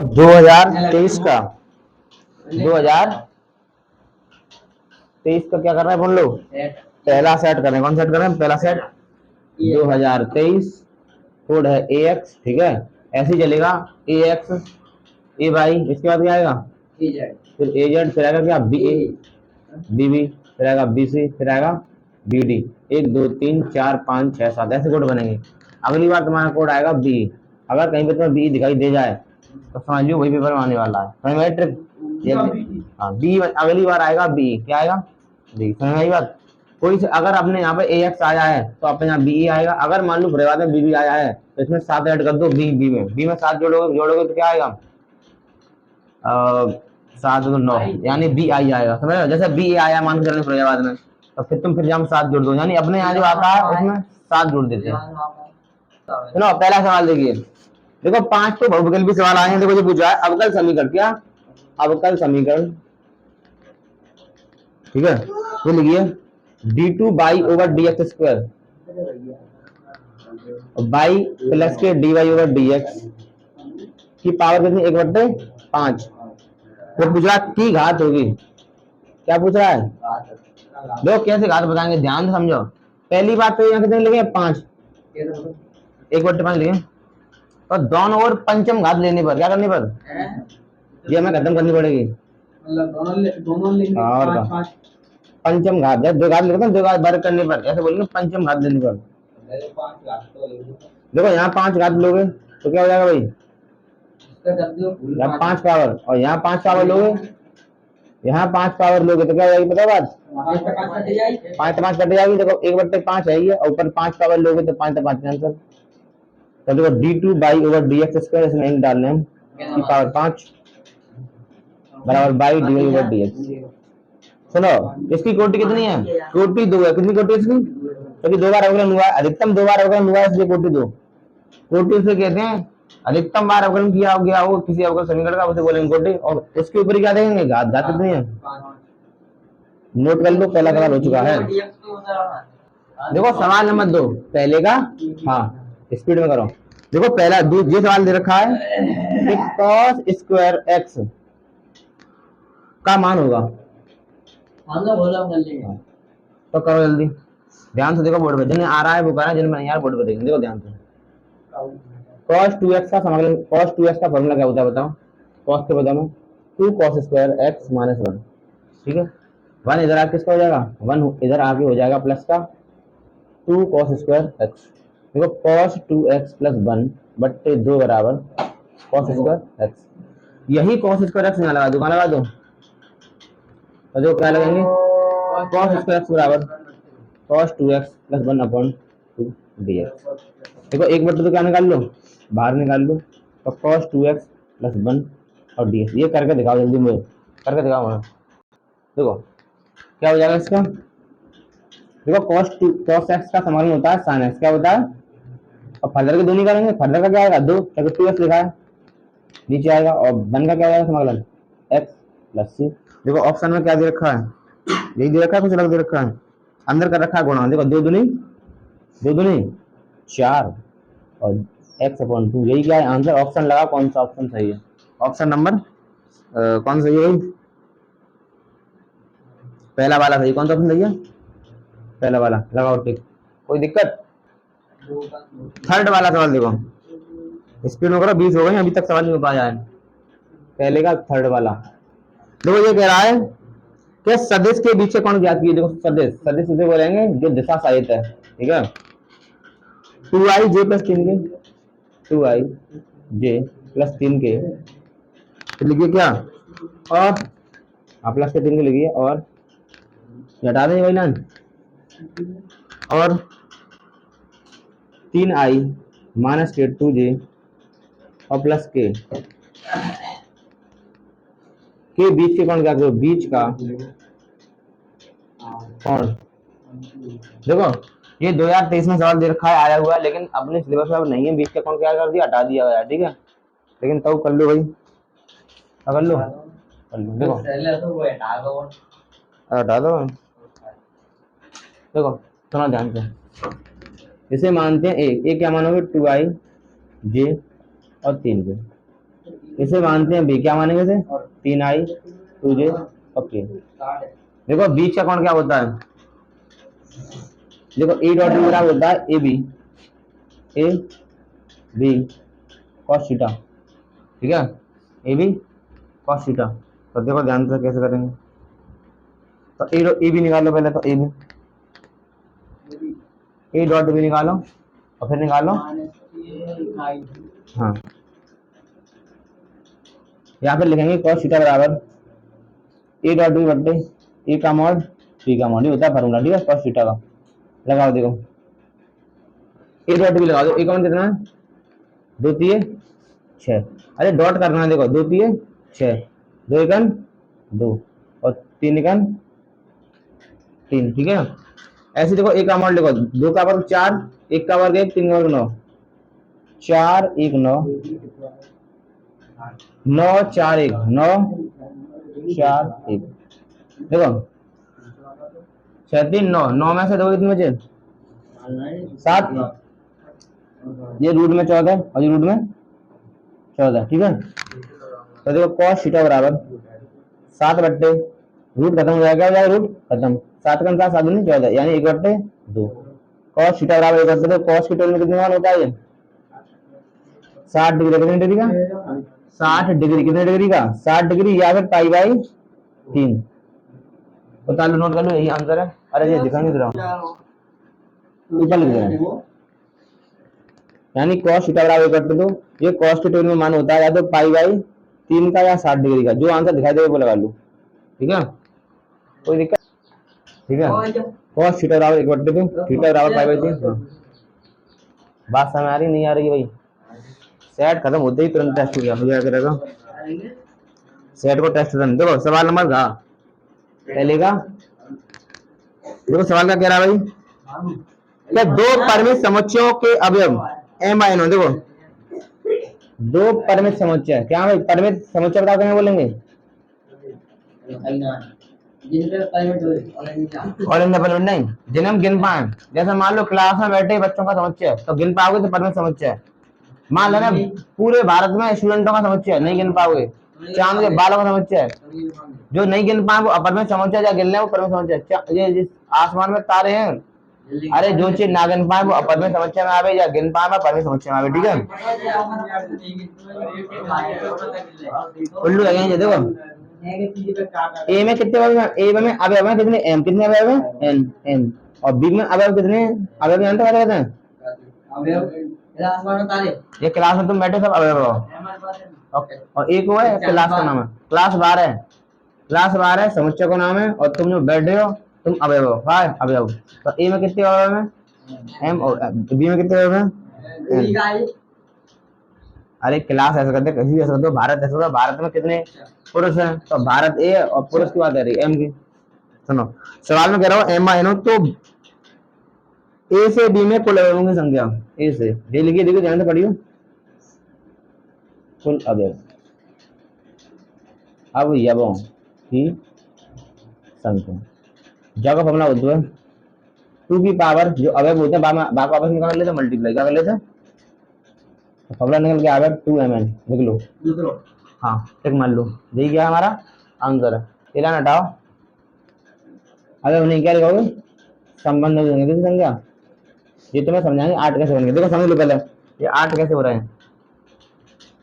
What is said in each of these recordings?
2023 का 2023 का क्या कर रहे हैं अपन लोग? पहला सेट कर रहे हैं। कौन सेट कर रहे हैं? पहला सेट 2023। कोड है AX, ठीक है। ऐसे ही चलेगा AX A बाई, इसके बाद क्या आएगा? फिर AZ, फिर आएगा क्या? BA BB, फिर आएगा BC, फिर आएगा BD। 1 2 3 4 5 6 7 ऐसे कोड बनेंगे। अगली बार तुम्हारा कोड आएगा B। अगर कहीं पे तुम्हें B दिखाई दे जाए तो समझ लो वही पेपर में आने वाला है। समझ में आई ट्रिक? हाँ, B अगली बार आएगा B। क्या आएगा? B। समझ में आई बात? कोई अगर अपने यहाँ पे AX आया है तो अपने यहाँ BE आएगा। अगर मान लो बुरे बात में BB आया है तो इसमें 7 ऐड कर दो। B में 7 जोड़ोगे तो क्या आएगा? 7 तो 9, यानी BI आएगा। समझ रहे? जैसे BA आया मान के चलने फरीदाबाद में, तो फिर तुम फिर जहाँ 7 जोड़ दो, यानी अपने यहाँ जो आता है उसमें 7 जोड़ देते हैं। सुनो पहला सवाल देखिए। देखो 5 तो बहुविकल्पी सवाल आए हैं। देखो जो पूछा है अवकल समीकरण। क्या? अवकल समीकरण, ठीक है। तो लिखिए D2 by over DX square by plus के DY ओवर DX की पावर कितनी? 1/5। तो पूछ रहा की घात होगी। क्या पूछ रहा है? देखो कैसे घात बताएंगे, ध्यान से समझो। पहली बात तो यहाँ कितने लिखे? 5। 1/5 लिखे। और दोनों ओर पंचम घात लेने पर क्या करने पर? ये हमें खत्म करनी पड़ेगी। और का पंचम घात है, दो घात लिखते हैं, दो घात वर्ग करने पर ऐसे बोलेंगे पंचम घात लेने पर। देखो यहाँ 5 घात लोगे तो क्या हो जाएगा भाई? यहाँ 5 पावर और यहाँ 5 पावर लोगे, यहाँ 5 पावर लोगे तो क्या हो जाएगी? पता है बात? 5 कट जाएगी। देखो 1/5 है ये, और ऊपर 5 पावर लोगे तो 5 आंसर। तो देखो D2 by over DX square, इसमें इंक डालने हम की पावर 5 बराबर बाई डी ओवर DX। सुनो इसकी कोटि कितनी है? कोटि 2 है। कितनी कोटि इसकी? क्योंकि 2 बार अवकलन हुआ है, अधिकतम 2 बार अवकलन हुआ है, इसलिए कोटि 2। कोटि से कहते हैं अधिकतम बार अवकलन किया हो गया हो किसी अवकल समीकरण का, उसे बोलेंगे कोटि। और उसके ऊपर क्या देंगे? घात। घात कितनी है? नोट कर लो, पहला सवाल हो चुका है। देखो सवाल नंबर 2 पहले का, हाँ स्पीड में करो। देखो पहला ये सवाल दे रखा है कि cos स्क्वायर x का मान होगा। तो करो जल्दी, ध्यान से देखो बोर्ड पे। जिन्हें आ रहा है वो करा, जिन्हें नहीं आ रहा बोर्ड पे देखो। देखो ध्यान से। cos 2x का समाकलन, cos 2x का फॉर्मूला क्या होता है बताओ? cos के बदले में 2 cos स्क्वायर x माइनस 1, ठीक है। 1 इधर आके किसका हो जाएगा? 1 इधर आके हो जाएगा प्लस का 2 cos स्क्वायर x। देखो cos 2x प्लस 1 बट्टे 2 बराबर cos स्क्वायर x। यही cos स्क्वायर x यहाँ लगा दो, कहाँ लगा दो? तो जो क्या लगाएंगे? cos स्क्वायर x बराबर cos 2x प्लस 1/2 dx। देखो 1/2 तो क्या निकाल लो? बाहर निकाल लो। तो cos 2x प्लस 1 और dx। ये करके दिखाओ जल्दी, मुझे करके दिखाओ। हाँ देखो क्या हो जाएगा इसका। देखो cos x का समाकलन होता है sin x। क्या होता है? और फर्दर के दो नहीं करेंगे। फर्दर का क्या आएगा? 2, क्योंकि 2x लिखा है नीचे आएगा। और 1 का क्या आएगा समाकलन? x plus c। देखो ऑप्शन में क्या दे रखा है? यही दे रखा है, कुछ अलग दे रखा है? अंदर कर रखा है गुणा। देखो 2 दूनी 4 और x/2। यही क्या है आंसर? ऑप्शन लगा, कौन सा ऑप्शन सही है? ऑप्शन नंबर कौन सा सही है? पहला वाला सही। कौन सा ऑप्शन सही है? पहला वाला। लगाओ टिक। कोई दिक्कत? थर्ड वाला सवाल देखो, स्पीड में करो, 20 हो गए अभी तक सवाल नहीं हो पाया है। पहले का थर्ड वाला देखो, ये कह रहा है कि सदिश के बीच से कौन ज्ञात कीजिए। देखो सदिश, सदिश उसे बोलेंगे जो दिशा सहित है, ठीक है। 2i j प्लस 3 के, 2i j प्लस 3 के, तो लिखिए क्या? और प्लस के 3 के लिखिए, और हटा देंगे भाई लाइन। और 3i माइनस के 2j और प्लस के बीच के कौन क्या करो? बीच का कौन? देखो ये 2023 में सवाल दे रखा है, आया हुआ है, लेकिन अपने सिलेबस में अब नहीं है। बीच का कौन क्या कर दिया? हटा दिया गया, ठीक है। लेकिन तब कर लो भाई, कर लो, कर लो। देखो हटा दो। देखो सुना ध्यान से, इसे मानते हैं ए। क्या मानोगे? 2i j और 3 के। इसे मानते हैं बी, क्या मानेंगे इसे? 3i 2j। ओके, देखो बीच का कौन क्या होता है, देखो ए डॉट बी बराबर होता है A B, A B cos theta, ठीक है, ए बी कॉस थीटा। तो देखो ध्यान से कैसे करेंगे, तो ए बी निकालो पहले, तो ए डॉट बी निकालो और फिर निकालो, हाँ यहाँ पे लिखेंगे कॉस थीटा बराबर ए डॉट बी बट्टे ए का मॉड बी का मॉड, ये होता है फार्मूला, ठीक है, कॉस थीटा का। लगाओ देखो, ए डॉट बी लगा दो, ए का मान कितना है, 2 3 6, अरे डॉट करना है, देखो 2 3 6, 2 एकन 2 और 3 एकन 3, ठीक है। ऐसे देखो एक का मॉड लिखो, 2 का वर्ग 4, 1 का वर्ग 1, 3 का वर्ग 9, 4 1 9, 9 4 1 9 4 1, देखो 6 3 9, 9 में से दो कितने बचे, 7, ये रूट में 14 और ये रूट में 14, ठीक है। तो देखो कॉस थीटा बराबर 7 बट्टे रूट खत्म हो जाएगा, रूट खत्म, 7 का 7 7 नहीं 14, यानी 1 बट्टे 2, कॉस थीटा बराबर 1 बट्टे 2। कॉस की टर्म में कितने मान होता है ये, 60 डिग्री, कितने डिग्री का, 60 डिग्री, कितने डिग्री का, 60 डिग्री, या फिर पाई बाई 3। बता लो, नोट कर लो, यही आंसर है। अरे ये दिखा नहीं दे रहा हूँ, ऊपर लिख दे रहा हूँ, यानी कॉस थीटा बराबर 1 बट्टे 2, ये कॉस की टर्म में मान होता है या तो पाई बाई 3 का या 60 डिग्री का, जो आंसर दिखाई दे वो लगा लो, ठीक है, कोई दिक्कत, ठीक है। कॉस थीटा बराबर 1 बट्टे 2, थीटा बराबर पाई बाई 3। बात समझ आ रही नहीं आ रही भाई, सेट खत्म होते ही तुरंत टेस्ट हो गया करेगा, सेट को टेस्ट करना। देखो सवाल नंबर का पहले का, देखो सवाल का कह रहा भाई, क्या दो परिमित समुच्चयों के अवयव एम आई नो, देखो दो परिमित समुच्चय, क्या भाई परिमित समुच्चय का क्या बोलेंगे, और नहीं, जिन्हें हम गिन पाए, जैसे मान लो क्लास में बैठे बच्चों का समुच्चय, तो गिन पाओगे तो परिमित समुच्चय। मान लेना पूरे भारत में स्टूडेंटों का समुच्चय, नहीं गिन पाओगे, चांद के बालों का समुच्चय, जो नहीं गिन पाए वो अपरिमित समुच्चय, या गिन ले वो परिमित समुच्चय। ये जिस आसमान में तारे हैं, अरे जो चीज ना गिन पाए वो अपरिमित समुच्चय में आवे, या गिन पाए वो परिमित समुच्चय में आवे, ठीक है। उल्लू लगेंगे, देखो ए में कितने अवयव हैं, ए में अवयव हैं कितने, एम, कितने अवयव हैं, एन एम, और बी में अवयव कितने, अवयव जानते हो क्या कहते हैं, ये क्लास में तुम बैठे सब अवयव हो, ओके, और एक वो है क्लास का नाम है, क्लास 12 है, क्लास 12 समुच्चय का नाम है, और तुम जो बैठे हो तुम अवयव हो, हाँ अवयव। तो ए में कितने अवयव हैं, एम, और बी में कितने अवयव हैं, अरे क्लास ऐसा करते, कहीं ऐसा करते, भारत ऐसा होता, भारत में कितने पुरुष हैं, तो भारत ए और पुरुष की बात है रही एम की। सुनो सवाल में कह रहा हूँ एम आई नो, तो ए से बी में कुल अवयवों की संख्या, ए से डी लिखिए, देखिए ध्यान से पढ़ियो, कुल अवयव अवयवों की संख्या, जगह फॉर्मूला होता है 2 की पावर, जो अवयव होते हैं बाकी वापस निकाल लेते, मल्टीप्लाई क्या कर लेते, फॉर्मूला निकल के आ गया 2mn, लिख लो, हाँ टिक मान लो, यही क्या हमारा आंसर है। इलान हटाओ, अगर उन्हें क्या लिखोगे, संबंध देंगे किसी संख्या, ये तुम्हें समझाएंगे 8 कैसे बनेंगे, देखो समझ लो पहले ये 8 कैसे हो रहे हैं,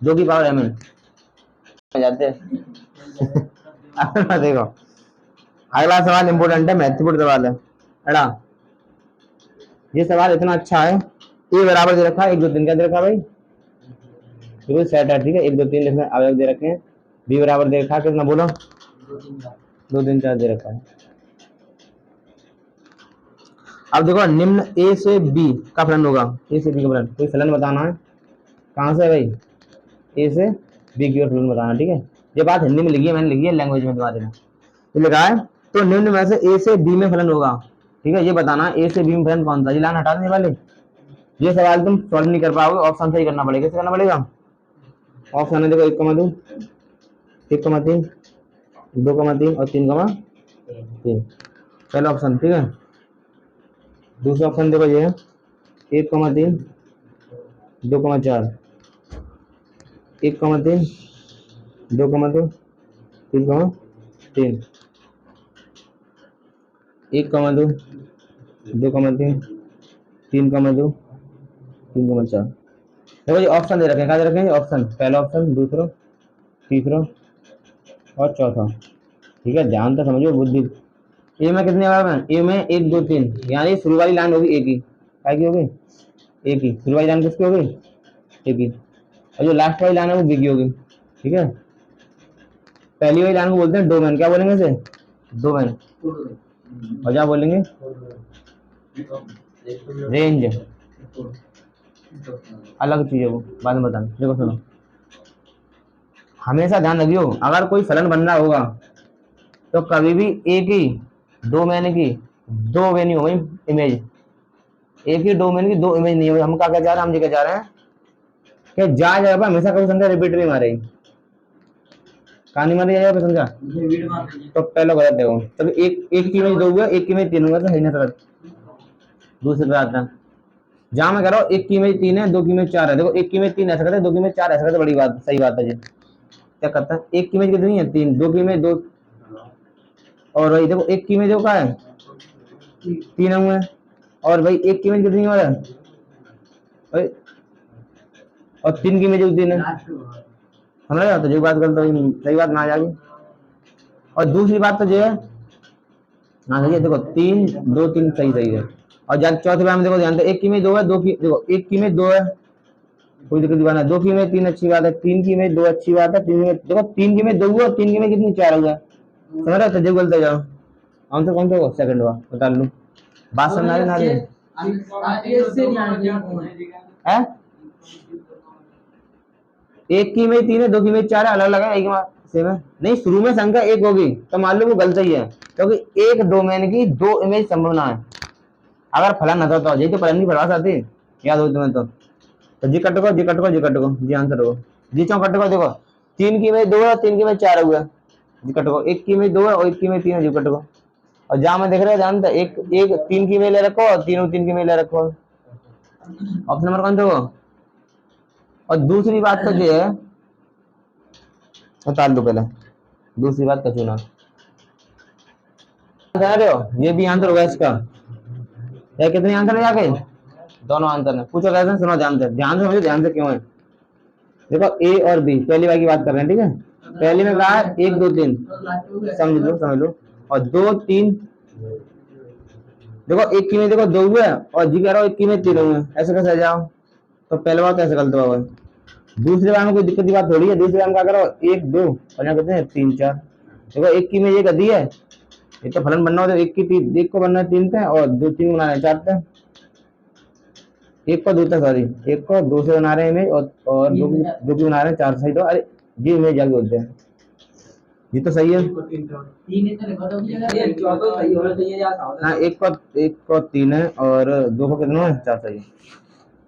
2 की पावर mn जाते हैं। देखो अगला सवाल इंपोर्टेंट है, महत्वपूर्ण सवाल है, अड़ा ये सवाल इतना अच्छा है, ए बराबर दे रखा है 1 2 3, क्या दे रखा भाई, बिल्कुल सेट है, ठीक है, 1 2 3 इसमें अवयव दे रखे हैं, बी बराबर दे रखा है कितना बोलो, 2 3 4 दे रखा है। अब देखो निम्न ए से बी का फलन होगा, ए से बी का फलन, कोई फलन बताना है, कहाँ से भाई, ए से बी की ओर फलन बताना, ठीक है। ये बात हिंदी में लिखी है, मैंने लिखी है लैंग्वेज में तुम्हारे में, तो लिखा है तो निम्न में से ए से बी में फलन होगा, ठीक है, ये बताना ए से बी में फलन कौन सा, ये लाइन हटा देने वाले, ये सवाल तुम सॉल्व नहीं कर पाओगे, ऑप्शन से ही करना पड़ेगा, कैसे करना पड़ेगा, ऑप्शन है देखो 1,2 1,3 2,3 और 3,3, पहला ऑप्शन, ठीक है। दूसरा ऑप्शन देखो ये 1,3 2,4 1,3 2,2 3,3 1,2 2,3 3,2 3,4। देखो ये ऑप्शन दे रखे हैं, कहा दे रखे हैं ऑप्शन, पहला ऑप्शन, दूसरा, तीसरा और चौथा। ठीक है, ध्यान तो समझो बुद्धि। ए में कितने बार में, ए में 1 2 3, यानी शुरू वाली लाइन होगी एक ही, क्या की होगी, एक ही। शुरू वाली लाइन किसकी होगी, एक ही। और जो लास्ट वाली लाइन है वो बी की होगी। ठीक है, पहली वाली लाइन को बोलते हैं डोमेन, क्या बोलेंगे इसे, डोमेन। और क्या बोलेंगे, रेंज, अलग चीज है वो, बाद में बताना। देखो सुनो, हमेशा ध्यान रखियो, अगर कोई फलन बन रहा होगा तो कभी भी एक ही डोमेन की दो वे नहीं होगी इमेज, एक ही डोमेन की दो इमेज नहीं होगी। हम क्या क्या जा रहे हैं, हम ये क्या जा रहे हैं कि जा जगह पर हमेशा कभी संख्या रिपीट नहीं मारेगी, कहानी मारी जाएगा संख्या, तो पहले गलत देखो। तब एक एक की इमेज दो हुआ, एक की इमेज तीन हुआ, तो सही ना गलत। दूसरी बात है, जहां मैं कह रहा हूँ एक की इमेज 3 है, 2 की इमेज 4 है। देखो एक की इमेज 3 ऐसा करते हैं, 2 की इमेज 4 ऐसा करते, बड़ी बात, सही बात है जी। क्या करता है, एक की इमेज कितनी है 3, 2 की इमेज 2, और वही देखो एक की इमेज देखो क्या है 3 हुए, और भाई एक की इमेज कितनी है भाई, और 3 की इमेज 3 है, समझ रहे हो, तो जो बात करते हो सही बात ना आ जाएगी। और दूसरी बात तो जो है, हाँ सही है, देखो 3 2 3 सही सही है। और जब चौथे बार में देखो ध्यान से, एक की में 2 है, दो की देखो एक की में 2 है, कोई दिक्कत की बात है, 2 की में 3 अच्छी बात है, 3 की में 2 अच्छी बात है, 3 की में देखो 3 की में 2 हुआ, 3 की में कितनी 4 हुआ, समझ रहे हो, तो जो बोलते जाओ आंसर कौन सा होगा, सेकंड हुआ, बता लूं। बात समझ आ रही ना है, एक की में 3 है, 2 की में 4 है, अलग अलग है, एक सेम है नहीं, शुरू में संख्या एक होगी तो मान लो वो गलत ही है, क्योंकि एक डोमेन की दो इमेज संभावना है। अगर फलन न तो जी तो फलन की परिभाषा आती, याद हो तुम्हें तो जी कट को जी कट को जी कट को जी आंसर हो, जी चौ कट को देखो 3 की में 2 है, 3 की में 4 हुआ, जी कट को 1 की में 2 है और 1 की में 3 है, जी कट को। और जहां मैं देख रहे हो ध्यान था, एक एक 3 की में ले रखो और तीनों 3 की में ले रखो, ऑप्शन नंबर कौन सा हो। और दूसरी बात तो जो है बता दो पहले, दूसरी बात का चुना रहे हो, ये भी आंसर होगा इसका, या कितने आंसर है जाके, दोनों आंसर है। पूछो कैसे, सुनो ध्यान से, ध्यान से समझो, ध्यान से क्यों है। देखो ए और बी पहली बार की बात कर रहे हैं, ठीक है, पहली में कहा 1 2 3, समझ लो समझ लो, और 2 3, देखो एक की में देखो 2 हुए और जी कह रहा हूँ 1 की में 3 हुए, ऐसे कैसे जाओ, तो पहले बार कैसे गलत हुआ। दूसरे बार में कोई दिक्कत की बात थोड़ी है, दूसरे बार में क्या करो 1 2 और यहाँ कहते हैं 3 4, देखो एक की में ये गदी है, एक तो फलन बनना हो तो एक की 3, एक को बनना है 3 थे और 2 3 बनाना है 4 थे, एक को 2 थे, सॉरी एक को 2 से बना रहे हैं इमेज, और 2 की बना रहे हैं 4 सही, तो अरे जी इमेज जाके बोलते हैं, ये तो सही है। हाँ एक को 3 है और 2 को कितना है 4 सही है,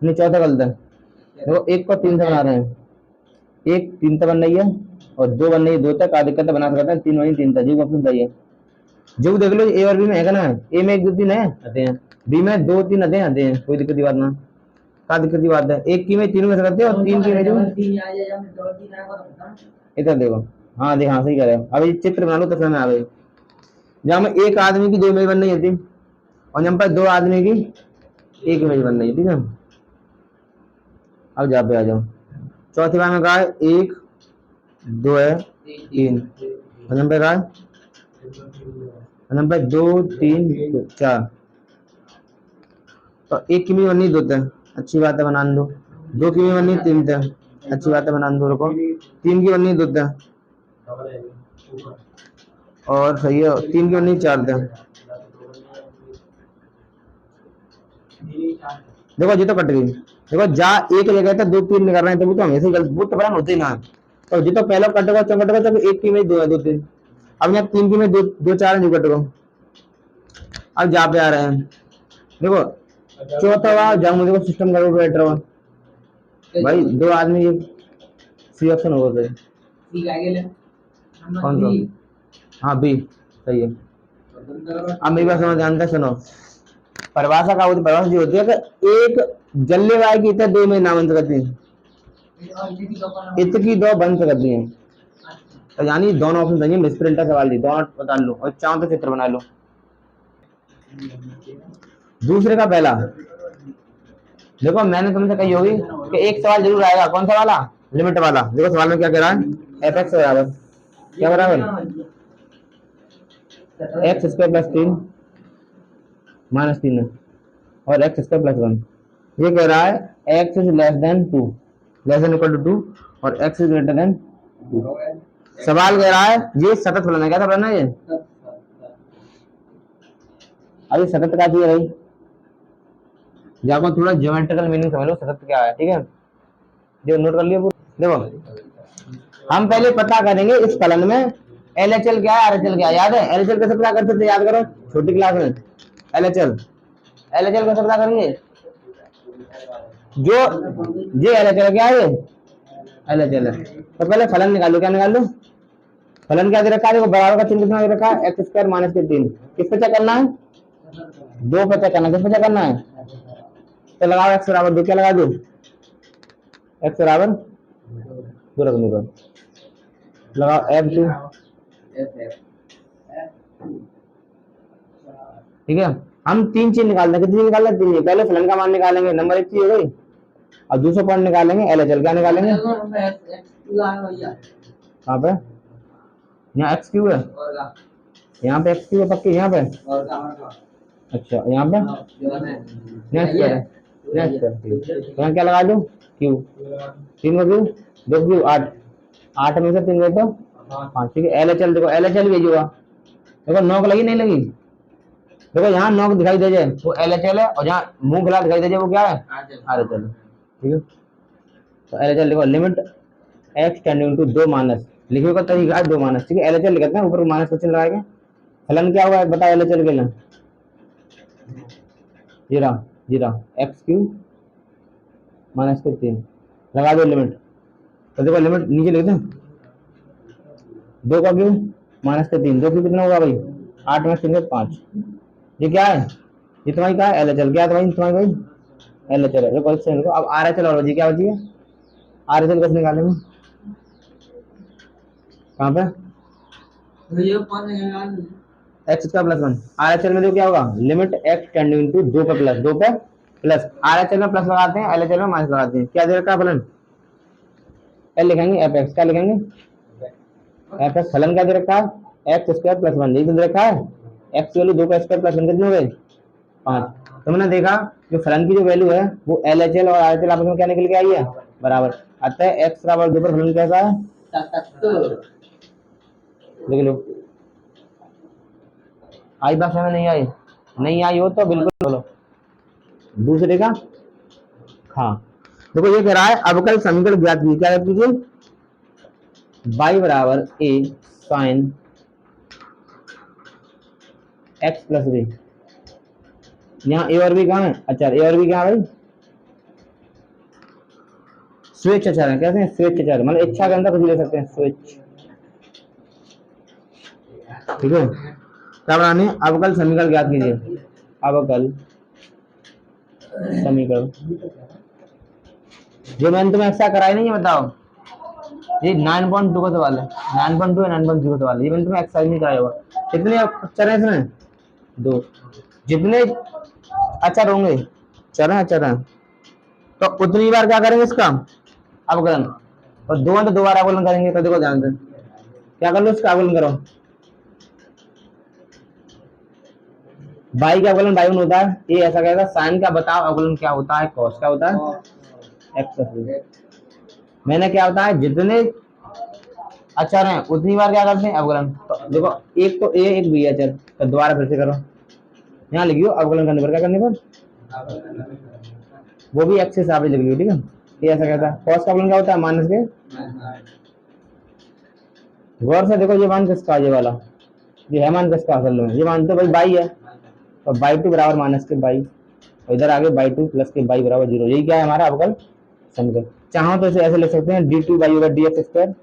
नहीं चौथा गलत है। देखो एक को 3 से बना रहे हैं, एक 3 से बन रही है और 2 बन रही है, 2 तक का दिक्कत बना सकते हैं, 3 वही 3 था, जी ऑप्शन सही है। जो देख लो ए और बी में है ना, ए में 1 2 3 है आते हैं, बी में 2 3 आते हैं, कोई दिक्कत की बात ना, क्या दिक्कत की बात है, एक की में 3 में सकते हैं और 3 की में जो इधर देखो, हाँ देख हाँ सही कह रहे हो। अभी चित्र बना लो तो समझ आ गई, जहाँ में एक आदमी की 2 इमेज बन रही थी और यहाँ पर 2 आदमी की 1 इमेज बन रही है, ठीक है। अब जहाँ पे आ जाओ, चौथी बार में कहा 1 2 है 3, और यहाँ पे कहा नंबर 2 3 4, तो एक की भी बननी 2 थे, अच्छी बात है बना दो, 2 की भी बननी 3 थे, अच्छी बात है बना दो, रुको 3 की बननी 2 थे और सही है, 3 की बननी 4 थे, देखो जी तो कट गई। देखो जा एक जगह था 2 3 कर रहे हैं तो वो तो हमेशा गलत, वो तो बड़ा होते ही ना, तो जी तो पहला कटेगा चौकटेगा, तो एक की में 2 है 2 3, अब यहाँ 3 की में 2 2 4 है, कटेगा। अब जा पे आ रहे हैं, देखो चौथा वाला जब मुझे सिस्टम करो बेटर हुआ भाई, 2 आदमी सी ऑप्शन होगा फिर कौन सा, हाँ बी सही है। अब मेरी बात समझ ध्यान से सुनो, परिभाषा का होती, परिभाषा जी होती है कि एक जल्ले वाले की इतने 2 में ना बन सकती, इत की 2 बन सकती है, तो यानी दोनों ऑप्शन चाहिए, मिसप्रिंट उल्टा सवाल दी, दोनों बता लो और चाहो तो चित्र बना लो। दूसरे का पहला देखो, मैंने तुमसे कही होगी कि एक सवाल जरूर आएगा, कौन सा वाला, लिमिट वाला। देखो सवाल में क्या कह रहा है, एफ एक्स बराबर क्या बराबर एक्स स्क्वायर प्लस 3 माइनस 3 और एक्स स्क्वायर प्लस 1। ये कह रहा है x is less than 2, less than equal to 2 और एक्स इज ग्रेटर देन 2। सवाल कह रहा है ये सतत फलन है, क्या था फलन है ये, अभी सतत का चाहिए भाई, जाको थोड़ा ज्योमेट्रिकल मीनिंग समझ लो सतत क्या है, ठीक है, जो नोट कर लियो। देखो हम पहले पता करेंगे इस फलन में एलएचएल क्या है, आरएचएल क्या है। याद है एलएचएल कैसे पता करते थे, याद करो छोटी क्लास में। एलएचएल एलएचएल कैसे पता करेंगे, जो ये एलएचएल क्या है, ये एलएचएल है। तो पहले फलन निकालो, क्या निकाल लो, फलन क्या दे रखा है, देखो बराबर का चिन्ह कितना दे रखा है, एक्स स्क्वायर माइनस 3। किस पे चेक करना है, 2 पे चेक करना है, किस पे चेक करना है, तो लगाओ एक्स बराबर 2, क्या लगा दो, एक्स बराबर 2 रखने पर लगाओ F2, ठीक है। हम 3 चीज निकालते हैं, कितनी निकालना है, 3। पहले फलन का मान निकालेंगे, नंबर 1 चीज हो गई, और दूसरा पॉइंट निकालेंगे एलएचएल, क्या निकालेंगे, कहाँ पे, यहाँ एक्स क्यू है, यहाँ पे एक्स क्यू है पक्की, यहाँ पे अच्छा, यहाँ पे नेक्स्ट है, नेक्स्ट है, यहाँ क्या लगा दो क्यू, 3 का क्यू 2 क्यू 8, 8 में से 3 गए तो 5, ठीक है। एलएचएल देखो, एलएचएल भी हुआ, देखो नोक लगी नहीं लगी, देखो यहाँ नोक दिखाई दे जाए वो एलएचएल है, और जहाँ मुंह खुला दिखाई दे जाए वो क्या है, आरएचएल, ठीक है। तो एलएचएल देखो, limit x tending to 2 minus, लिखने का तरीका है 2 माइनस, ठीक है। एलएचएल लिखते हैं ऊपर माइनस का चिन्ह लगाएंगे। फलन क्या हुआ है बताओ एलएचएल के लिए, जीरा जीरा एक्स क्यू माइनस 3 लगा दो लिमिट, तो देखो लिमिट नीचे लिख दें, 2 का क्यू माइनस 3, 2 क्यू कितना होगा भाई, 8 में 3 5, ये क्या है, ये तुम्हारी क्या है एलएचएल, क्या है तुम्हारी भाई एलएचएल है। देखो अब आरएचएल और क्या बची है, आरएचएल कैसे निकालेंगे, कहाँ पे, एक्स का प्लस 1, आरएचएल में देखो क्या होगा, लिमिट एक्स टेंडिंग टू 2 पे प्लस, 2 पे प्लस, आरएचएल में प्लस लगाते हैं, एलएचएल में माइनस लगाते हैं। क्या दे रखा है फलन, एल लिखेंगे एफ एक्स, क्या लिखेंगे एफ एक्स। फलन क्या दे रखा है, एक्स स्क्वायर प्लस 1, यही तो दे रखा है, एक्स की वैल्यू 2 का स्क्वायर प्लस 1 कितने हो गए 5। तुमने देखा जो फलन की जो वैल्यू है वो एलएचएल और आरएचएल आपस में क्या निकल के आई है, बराबर। अतः एक्स बराबर 2 पर फलन कैसा है, देख लो। आई बात समझ नहीं आई, नहीं आई हो तो बिल्कुल बोलो। दूसरे का हाँ, देखो ये कह रहा है अवकल समीकरण ज्ञात कीजिए, क्या ज्ञात कीजिए, y बराबर a sine x plus b। यहाँ a और b कहाँ है, अच्छा a और b कहाँ है भाई, स्वेच्छ अचर है, कैसे स्वेच्छ अचर, मतलब इच्छा के अंदर कुछ ले सकते हैं, स्वेच्छ, ठीक है। क्या बनाने, अवकल समीकरण ज्ञात कीजिए, अवकल समीकरण, जो मैंने तुम्हें एक्स्ट्रा कराई नहीं है बताओ, ये 9.2 का सवाल है, 9.2 है 9.0 का सवाल है, ये मैंने तुम्हें एक्सरसाइज नहीं कराया होगा। कितने अक्षर हैं इसमें, 2, जितने अक्षर होंगे अक्षर हैं तो उतनी बार क्या करेंगे इसका अवकलन, और 2 तो 2 बार अवकलन करेंगे। तो देखो ध्यान से क्या कर लो, इसका अवकलन करो, बाई का अवकलन बाई 1 होता है, ये ऐसा कहेगा साइन का बताओ अवकलन क्या होता है, कॉस का होता है एक्स प्लस, मैंने क्या होता है जितने अचर हैं उतनी बार क्या करते हैं अवकलन। तो देखो एक तो ए एक बी अचर, तो दोबारा फिर से करो, यहाँ लिखियो अवकलन करने पर, क्या करने पर, वो भी एक्स से हिसाब से लिख लियो, ठीक है। ये ऐसा कहता है कॉस का अवकलन क्या होता है माइनस के, गौर से देखो ये मान किसका, ये वाला ये है मान किसका, असल में ये मान तो भाई बाई है, और बाई 2 बराबर माइनस के बाई, और इधर आगे बाई 2 प्लस के बाई बराबर 0, यही क्या है हमारा अवकल समीकरण। चाहो तो इसे ऐसे लिख सकते हैं d2 बाई होगा dx स्क्वायर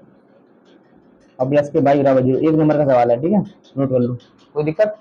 और प्लस के बाई बराबर 0, 1 नंबर का सवाल है, ठीक है, नोट कर लो, कोई दिक्कत।